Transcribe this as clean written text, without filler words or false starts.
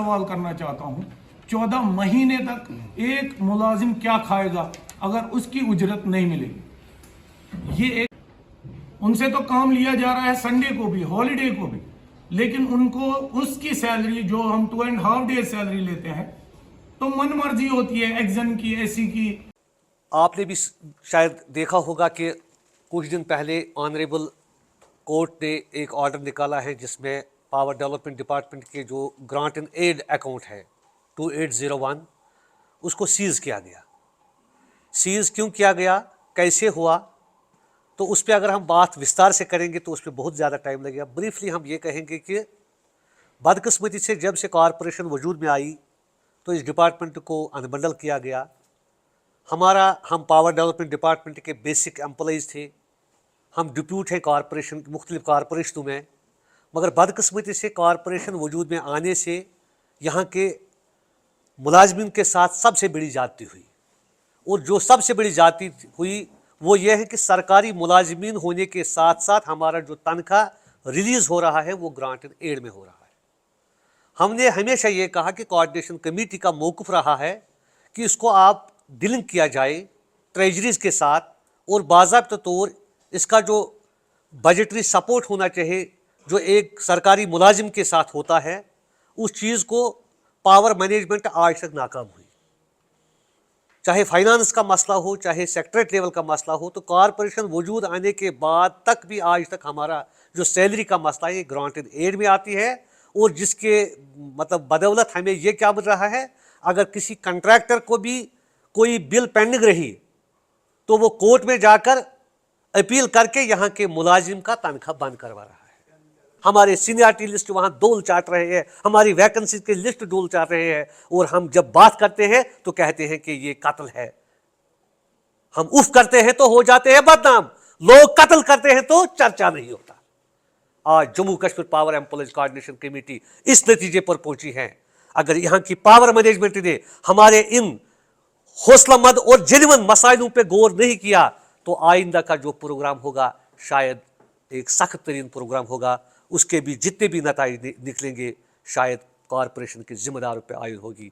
सवाल करना चाहता हूं, 14 महीने तक एक मुलाजिम क्या खाएगा अगर उसकी उजरत नहीं मिलेगी? ये एक उनसे तो काम लिया जा रहा है संडे को भी, हॉलीडे को भी, लेकिन उनको उसकी सैलरी जो हम 2.5 डेज सैलरी लेते हैं तो मन मर्जी होती है, एक्जन की, ऐसी की। आपने भी शायद देखा होगा कि कुछ दिन पहले ऑनरेबल कोर्ट ने एक ऑर्डर निकाला है जिसमें पावर डेवलपमेंट डिपार्टमेंट के जो ग्रांट एंड एड अकाउंट है 2801 उसको सीज़ किया गया। सीज़ क्यों किया गया, कैसे हुआ, तो उस पर अगर हम बात विस्तार से करेंगे तो उस पर बहुत ज़्यादा टाइम लगेगा। ब्रीफली हम ये कहेंगे कि बदकिस्मती से जब से कॉरपोरेशन वजूद में आई तो इस डिपार्टमेंट को अनबंडल किया गया। हम पावर डेवलपमेंट डिपार्टमेंट के बेसिक एम्प्लॉइज़ थे, हम डिप्यूट हैं कॉरपोरेशन मुख्तलिफ कॉरपोरेशनों में, मगर बदकिस्मती से कॉरपोरेशन वजूद में आने से यहाँ के मुलाजमिन के साथ सबसे बड़ी ज्यादती हुई। और जो सबसे बड़ी ज्यादती हुई वो ये है कि सरकारी मुलाजमिन होने के साथ साथ हमारा जो तनख्वाह रिलीज़ हो रहा है वो ग्रांट एंड एड में हो रहा है। हमने हमेशा ये कहा कि कोऑर्डिनेशन कमेटी का मौक़िफ़ रहा है कि इसको आप डीलिंग किया जाए ट्रेजरीज़ के साथ, और बाज़ाब्ता तौर इसका जो बजटरी सपोर्ट होना चाहिए जो एक सरकारी मुलाजिम के साथ होता है, उस चीज़ को पावर मैनेजमेंट आज तक नाकाम हुई। चाहे फाइनेंस का मसला हो, चाहे सेक्रेटरीट लेवल का मसला हो, तो कॉरपोरेशन वजूद आने के बाद तक भी आज तक हमारा जो सैलरी का मसला है ग्रांट एंड एड में आती है। और जिसके मतलब बदौलत हमें ये क्या मिल रहा है, अगर किसी कंट्रैक्टर को भी कोई बिल पेंडिंग रही तो वो कोर्ट में जाकर अपील करके यहाँ के मुलाजिम का तनख्वाह बंद करवा रहा है। हमारे सीनियरिटी लिस्ट वहाँ डोल चाट रहे हैं, हमारी वैकेंसी की लिस्ट डोल चाट रहे हैं, और हम जब बात करते हैं तो कहते हैं कि ये कत्ल है। हम उफ करते हैं तो हो जाते हैं बदनाम, लोग कत्ल करते हैं तो चर्चा नहीं होता। आज Jammu Kashmir power employees coordination committee इस नतीजे पर पहुंची है, अगर यहाँ की पावर मैनेजमेंट ने हमारे इन हौसलामंद और जेन्युइन मसाइलों पे गौर नहीं किया तो आइंदा का जो प्रोग्राम होगा शायद एक सख्त तरीन प्रोग्राम होगा। उसके भी जितने भी नतीजे निकलेंगे शायद कॉरपोरेशन के जिम्मेदारों पे आयद होगी।